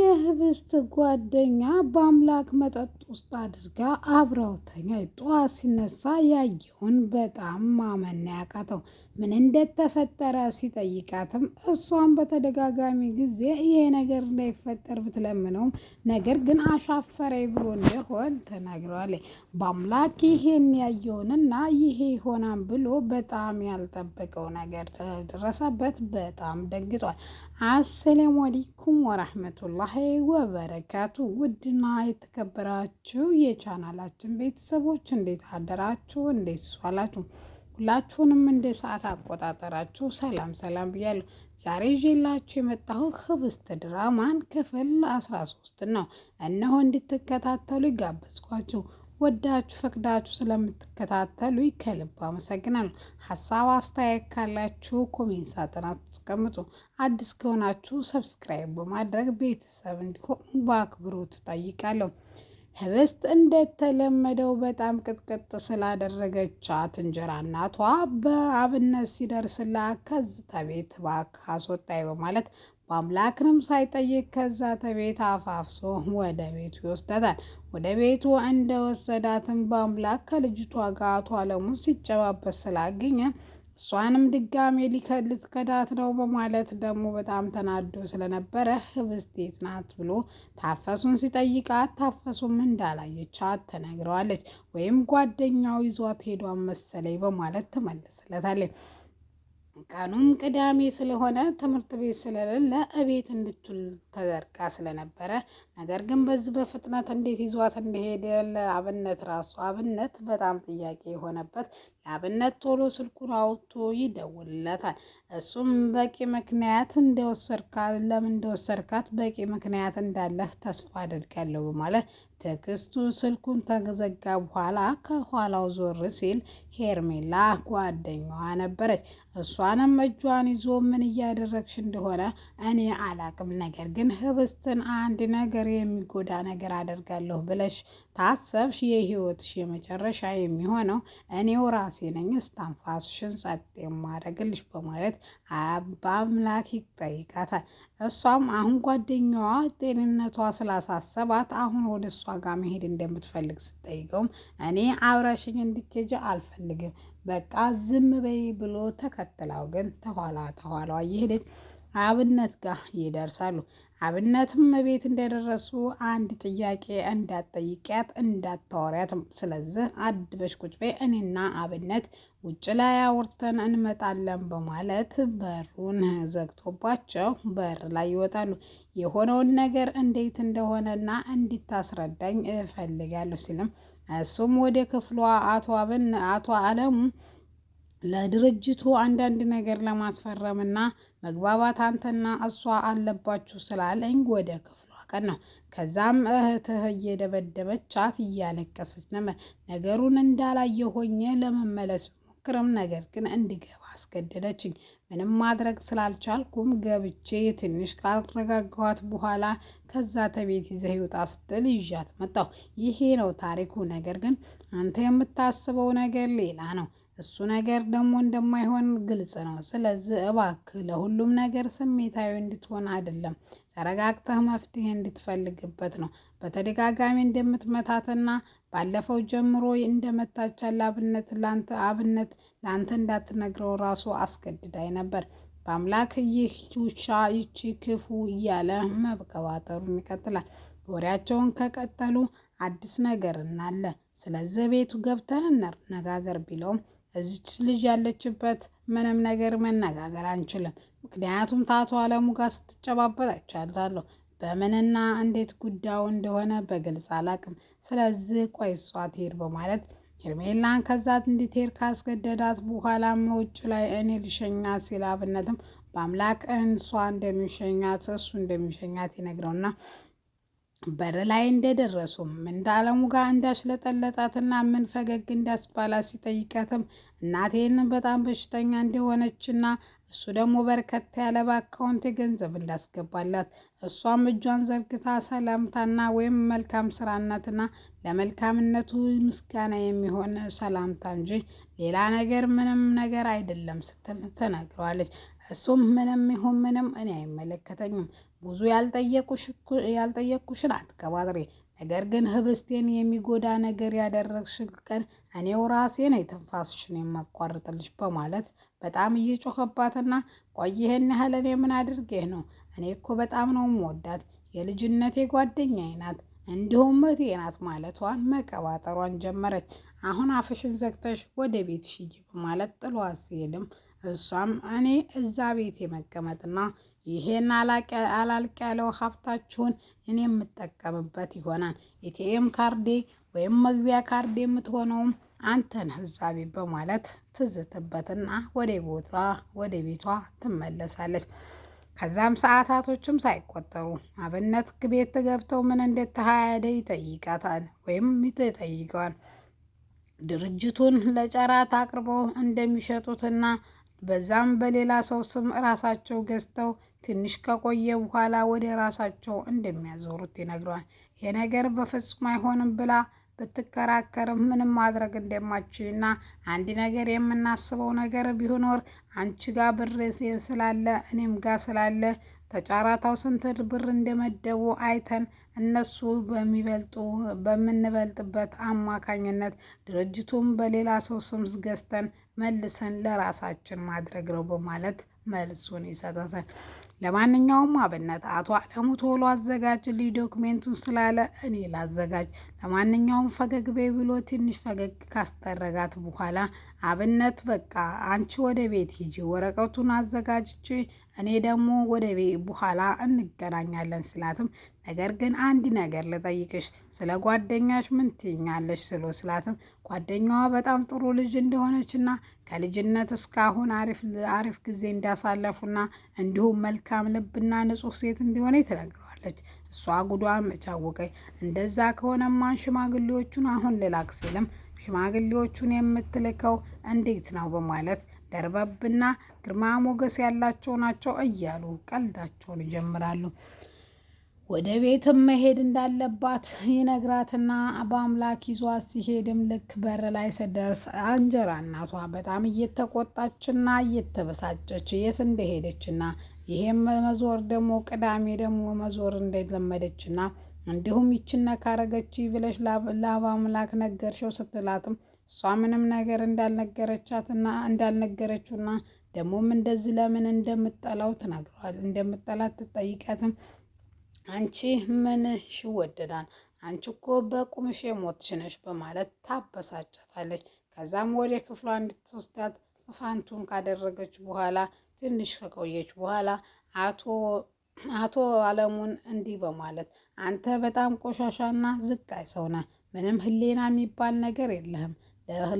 የህብስት ጓደኛ በአምላክ መጠጥ ውስጥ አድርጋ አብረው ተኛች። ጠዋት ሲነሳ ያየውን በጣም ማመን ያቃተው። ምን እንደተፈጠረ ሲጠይቃትም እሷን በተደጋጋሚ ጊዜ ይሄ ነገር እንዳይፈጠር ብትለምነውም ነገር ግን አሻፈረኝ ብሎ እንደሆን ተናግረዋለች። በአምላክ ይሄን ያየውንና ይሄ ይሆናል ብሎ በጣም ያልጠበቀው ነገር ደረሰበት። በጣም ደንግጧል። አሰላሙ አለይኩም ወራህመቱላሂ ወበረካቱ። ውድና የተከበራችሁ የቻናላችን ቤተሰቦች እንዴት አደራችሁ? እንዴት ዋላችሁ? ሁላችሁንም እንደ ሰዓት አቆጣጠራችሁ ሰላም ሰላም ብያለሁ። ዛሬ ይዤላችሁ የመጣሁት ህብስት ድራማን ክፍል 13 ነው። እነሆ እንድትከታተሉ ይጋበዝኳችሁ። ወዳችሁ ፈቅዳችሁ ስለምትከታተሉ ከልብ አመሰግናለሁ። ሀሳብ አስተያየት ካላችሁ ኮሜንት ሳጥን አስቀምጡ። አዲስ ከሆናችሁ ሰብስክራይብ በማድረግ ቤተሰብ እንዲሆኑ በአክብሮት እጠይቃለሁ። ህብስት እንደተለመደው በጣም ቅጥቅጥ ስላደረገቻት እንጀራ እናቷ በአብነት ሲደርስላት ከዚህ ቤት እባክህ አስወጣኝ በማለት በአምላክንም ሳይጠይቅ ከዛ ተቤት አፋፍሶ ወደ ቤቱ ይወስዳታል። ወደ ቤቱ እንደወሰዳትም በአምላክ ከልጅቷ ጋር አቶ አለሙ ሲጨባበስ ስላገኘ እሷንም ድጋሜ ልትከዳት ነው በማለት ደግሞ በጣም ተናዶ ስለነበረ ህብስት የት ናት ብሎ ታፈሱን ሲጠይቃት ታፈሱም እንዳላየቻት ተነግረዋለች። ወይም ጓደኛው ይዟት ሄዷን መሰለኝ በማለት ትመልስለታለች። ቀኑም ቅዳሜ ስለሆነ ትምህርት ቤት ስለሌለ እቤት እንድትውል ተደርጋ ስለነበረ ነገር ግን በዚህ በፍጥነት እንዴት ይዟት እንደሄደ ለአብነት ራሱ አብነት በጣም ጥያቄ የሆነበት ለአብነት ቶሎ ስልኩን አውጥቶ ይደውልለታል። እሱም በቂ ምክንያት ለምን እንደወሰድካት በቂ ምክንያት እንዳለህ ተስፋ አደርጋለሁ በማለት ትዕግስቱ ስልኩን ተዘጋ በኋላ ከኋላው ዞር ሲል ሄርሜላ ጓደኛዋ ነበረች። እሷንም እጇን ይዞ ምን እያደረግሽ እንደሆነ እኔ አላቅም፣ ነገር ግን ህብስትን አንድ ነገር የሚጎዳ ነገር አደርጋለሁ ብለሽ ታሰብሽ የህይወትሽ የመጨረሻ የሚሆነው እኔው ራሴ ነኝ እስትንፋስሽን ጸጥ የማደርግልሽ በማለት በአምላክ ይጠይቃታል። እሷም አሁን ጓደኛዋ ጤንነቷ ስላሳሰባት አሁን ወደ እሷ ጋር መሄድ እንደምትፈልግ ስትጠይቀውም እኔ አብረሽኝ እንድትሄጂ አልፈልግም፣ በቃ ዝም በይ ብሎ ተከትላው ግን ተኋላዋ እየሄደች አብነት ጋር ይደርሳሉ። አብነትም ቤት እንደደረሱ አንድ ጥያቄ እንዳትጠይቂያት እንዳታወሪያት፣ ስለዚህ አድበሽ ቁጭ በይ፣ እኔና አብነት ውጭ ላይ አውርተን እንመጣለን በማለት በሩን ዘግቶባቸው በር ላይ ይወጣሉ። የሆነውን ነገር እንዴት እንደሆነና እንድታስረዳኝ እፈልጋለሁ ሲልም እሱም ወደ ክፍሏ አቶ አለሙ ለድርጅቱ አንዳንድ ነገር ለማስፈረምና መግባባት አንተና እሷ አለባችሁ ስላለኝ ወደ ክፍሏ አቀናሁ። ከዛም እህትህ እየደበደበቻት እያለቀሰች ነበር። ነገሩን እንዳላየ ሆኜ ለመመለስ ሞክርም፣ ነገር ግን እንድገባ አስገደደችኝ። ምንም ማድረግ ስላልቻልኩም ገብቼ ትንሽ ካረጋጋኋት በኋላ ከዛ ተቤት ይዘህ ይውጣ ስትል ይዣት መጣሁ። ይሄ ነው ታሪኩ። ነገር ግን አንተ የምታስበው ነገር ሌላ ነው። እሱ ነገር ደግሞ እንደማይሆን ግልጽ ነው። ስለዚህ እባክህ ለሁሉም ነገር ስሜታዊ እንድትሆን አይደለም፣ ተረጋግተህ መፍትሄ እንድትፈልግበት ነው። በተደጋጋሚ እንደምትመታትና ባለፈው ጀምሮ እንደመታቻ አብነት ለአንተ እንዳትነግረው ራሱ አስገድዳይ ነበር። በአምላክ ይህ ውሻ ይቺ ክፉ እያለ መቀባጠሩን ይቀጥላል። ወሬያቸውን ከቀጠሉ አዲስ ነገር እናለ። ስለዚህ ቤቱ ገብተን እንነጋገር ቢለውም እዚች ልጅ ያለችበት ምንም ነገር መነጋገር አንችልም፣ ምክንያቱም ታቶ አለሙ ጋር ስትጨባበጥ አይቻልታለሁ። በምንና እንዴት ጉዳዩ እንደሆነ በግልጽ አላቅም። ስለዚህ ቆይ እሷ ትሄድ በማለት ሄርሜላን ከዛ እንድትሄድ ካስገደዳት በኋላም ውጭ ላይ እኔ ልሸኛት ሲል አብነትም በአምላክ እሷ እንደሚሸኛት እሱ እንደሚሸኛት ይነግረውና በር ላይ እንደደረሱም እንዳለሙ ጋር እንዳሽለጠለጣትና ምን ፈገግ እንዳስባላት ሲጠይቃትም እናቴን በጣም በሽተኛ እንደሆነችና እሱ ደግሞ በርከት ያለ በአካውንት ገንዘብ እንዳስገባላት እሷም እጇን ዘርግታ ሰላምታና ወይም መልካም ስራነትና ለመልካምነቱ ምስጋና የሚሆን ሰላምታ እንጂ ሌላ ነገር ምንም ነገር አይደለም ስትል ተናግረዋለች። እሱም ምንም ይሁን ምንም እኔ አይመለከተኝም፣ ብዙ ያልጠየቅኩሽን አትቀባጥሪ። ነገር ግን ህብስቴን የሚጎዳ ነገር ያደረግሽ ቀን እኔው ራሴ ነኝ ትንፋስሽን የማቋርጥልሽ በማለት በጣም እየጮኸባትና ቆይ ይሄን ያህል እኔ ምን አድርጌህ ነው? እኔ እኮ በጣም ነው የምወዳት፣ የልጅነቴ ጓደኛዬ ናት፣ እንዲሁም እህቴ ናት ማለቷን መቀባጠሯን ጀመረች። አሁን አፍሽን ዘግተሽ ወደ ቤትሽ ሂጂ በማለት ጥሏት ሲሄድም እሷም እኔ እዛ ቤት የመቀመጥና ይሄን አላልቅ ያለው ሀብታችሁን እኔ የምጠቀምበት ይሆናል። ኤቲኤም ካርዴ ወይም መግቢያ ካርዴ የምትሆነውም አንተ ነህ እዛ ቤት በማለት ትዝትበትና ወደ ቤቷ ትመለሳለች። ከዛም ሰዓታቶችም ሳይቆጠሩ አብነት ቤት ገብተው ምን እንደተካሄደ ይጠይቃታል ወይም ይጠይቀዋል። ድርጅቱን ለጨረታ አቅርበው እንደሚሸጡትና በዛም በሌላ ሰው ስም ራሳቸው ገዝተው ትንሽ ከቆየ በኋላ ወደ ራሳቸው እንደሚያዞሩት ይነግረዋል። ይሄ ነገር በፍጹም አይሆንም ብላ ብትከራከርም ምንም ማድረግ እንደማችና አንድ ነገር የምናስበው ነገር ቢኖር አንቺ ጋር ብር ስላለ እኔም ጋር ስላለ ተጫራታው ስንት ብር እንደመደቡ አይተን እነሱ በምንበልጥበት አማካኝነት ድርጅቱን በሌላ ሰው ስም ገዝተን መልሰን ለራሳችን ማድረግ ነው በማለት መልሱን ይሰጣታል። ለማንኛውም አብነት አቶ አለሙ ቶሎ አዘጋጅልኝ ዶክሜንቱን ስላለ እኔ ላዘጋጅ፣ ለማንኛውም ፈገግ በይ ብሎ ትንሽ ፈገግ ካስደረጋት በኋላ አብነት በቃ አንቺ ወደ ቤት ሂጂ፣ ወረቀቱን አዘጋጅቼ እኔ ደግሞ ወደ ቤት በኋላ እንገናኛለን ስላትም ነገር ግን አንድ ነገር ልጠይቅሽ፣ ስለ ጓደኛሽ ምን ትይኛለሽ ስላትም ጓደኛዋ በጣም ጥሩ ልጅ እንደሆነችና ከልጅነት እስካሁን አሪፍ ጊዜ እንዳሳለፉና እንዲሁም መልካም ልብና ንጹሕ ሴት እንደሆነ ትነግረዋለች። እሷ ጉዷን መቻወቀኝ። እንደዛ ከሆነማ ሽማግሌዎቹን አሁን ልላክ ሲልም ሽማግሌዎቹን የምትልከው እንዴት ነው በማለት ደርበብና ግርማ ሞገስ ያላቸው ናቸው እያሉ ቀልዳቸውን ይጀምራሉ። ወደ ቤትም መሄድ እንዳለባት ይነግራትና በአምላክ ይዟት ሲሄድም ልክ በር ላይ ስደርስ እንጀራ እናቷ በጣም እየተቆጣችና እየተበሳጨች የት እንደሄደችና ይሄም መዞር ደግሞ ቅዳሜ ደግሞ መዞር እንደለመደችና እንዲሁም ይችነ ካረገች ብለሽ ለአምላክ ነገርሽው ስትላትም እሷ ምንም ነገር እንዳልነገረችውና ደግሞም እንደዚህ ለምን እንደምጠላው እንደምጠላት ትጠይቃትም አንቺ ምንሽ ይወደዳል? አንቺ እኮ በቁምሽ የሞትሽ ነሽ በማለት ታበሳጫታለች። ከዛም ወደ ክፍሏ እንድትወስዳት ፋንቱን ካደረገች በኋላ ትንሽ ከቆየች በኋላ አቶ አለሙን እንዲህ በማለት አንተ በጣም ቆሻሻና ዝቃይ ሰው ነህ፣ ምንም ህሌና የሚባል ነገር የለህም።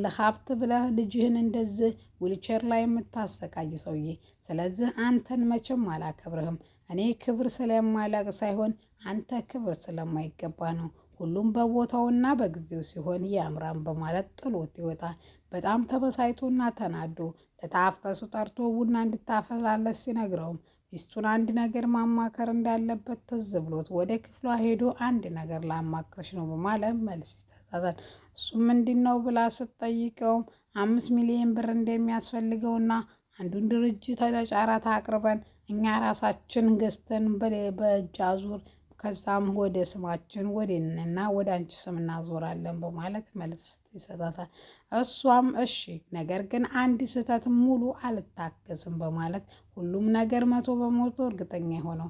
ለሀብት ብለህ ልጅህን እንደዚህ ዊልቸር ላይ የምታሰቃይ ሰውዬ፣ ስለዚህ አንተን መቼም አላከብርህም። እኔ ክብር ስለማላቅ ሳይሆን አንተ ክብር ስለማይገባ ነው። ሁሉም በቦታውና በጊዜው ሲሆን ያምራን በማለት ጥሎት ይወጣል። በጣም ተበሳይቶና ተናዶ ለታፈሱ ጠርቶ ቡና እንድታፈላለስ ሲነግረውም ሚስቱን አንድ ነገር ማማከር እንዳለበት ትዝ ብሎት ወደ ክፍሏ ሄዶ አንድ ነገር ላማክርሽ ነው በማለት መልስ ይሰጣታል። እሱም ምንድን ነው ብላ ስትጠይቀውም 5 ሚሊዮን ብር እንደሚያስፈልገውና አንዱን ድርጅት ለጨረታ አቅርበን እኛ ራሳችን ገዝተን በእጅ አዙር ከዛም ወደ ስማችን ወደና ወደ አንቺ ስም እናዞራለን በማለት መልስ ይሰጣታል። እሷም እሺ፣ ነገር ግን አንድ ስህተት ሙሉ አልታገስም በማለት ሁሉም ነገር 100% እርግጠኛ የሆነው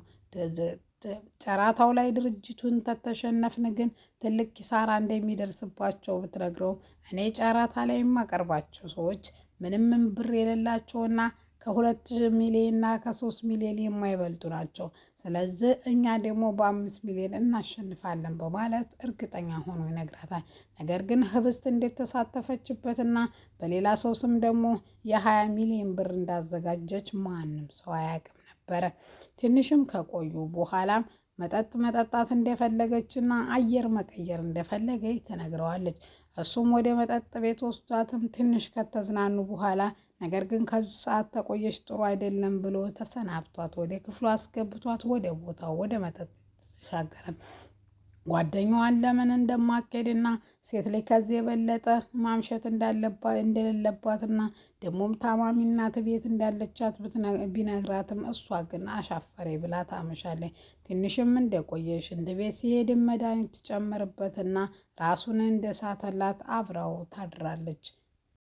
ጨረታው ላይ ድርጅቱን ተተሸነፍን ግን ትልቅ ኪሳራ እንደሚደርስባቸው ብትነግረውም እኔ ጨረታ ላይ የማቀርባቸው ሰዎች ምንም ብር የሌላቸውና ከ2 ሚሊዮንና ከ3 ሚሊዮን የማይበልጡ ናቸው። ስለዚህ እኛ ደግሞ በ5 ሚሊዮን እናሸንፋለን በማለት እርግጠኛ ሆኖ ይነግራታል። ነገር ግን ህብስት እንደተሳተፈችበትና በሌላ ሰው ስም ደግሞ የ20 ሚሊዮን ብር እንዳዘጋጀች ማንም ሰው አያውቅም ነበረ። ትንሽም ከቆዩ በኋላም መጠጥ መጠጣት እንደፈለገችና አየር መቀየር እንደፈለገች ትነግረዋለች። እሱም ወደ መጠጥ ቤት ወስዷትም ትንሽ ከተዝናኑ በኋላ ነገር ግን ከዚህ ሰዓት ተቆየች ጥሩ አይደለም ብሎ ተሰናብቷት ወደ ክፍሉ አስገብቷት ወደ ቦታው ወደ መጠጥ ተሻገረ። ጓደኛዋን ለምን እንደማትሄድና ሴት ላይ ከዚህ የበለጠ ማምሸት እንደሌለባትና ደግሞም ታማሚ እናት ቤት እንዳለቻት ቢነግራትም እሷ ግን አሻፈሬ ብላ ታመሻለች። ትንሽም እንደቆየ ሽንት ቤት ሲሄድም መድኃኒት ትጨምርበትና ራሱን እንደሳተላት አብራው ታድራለች።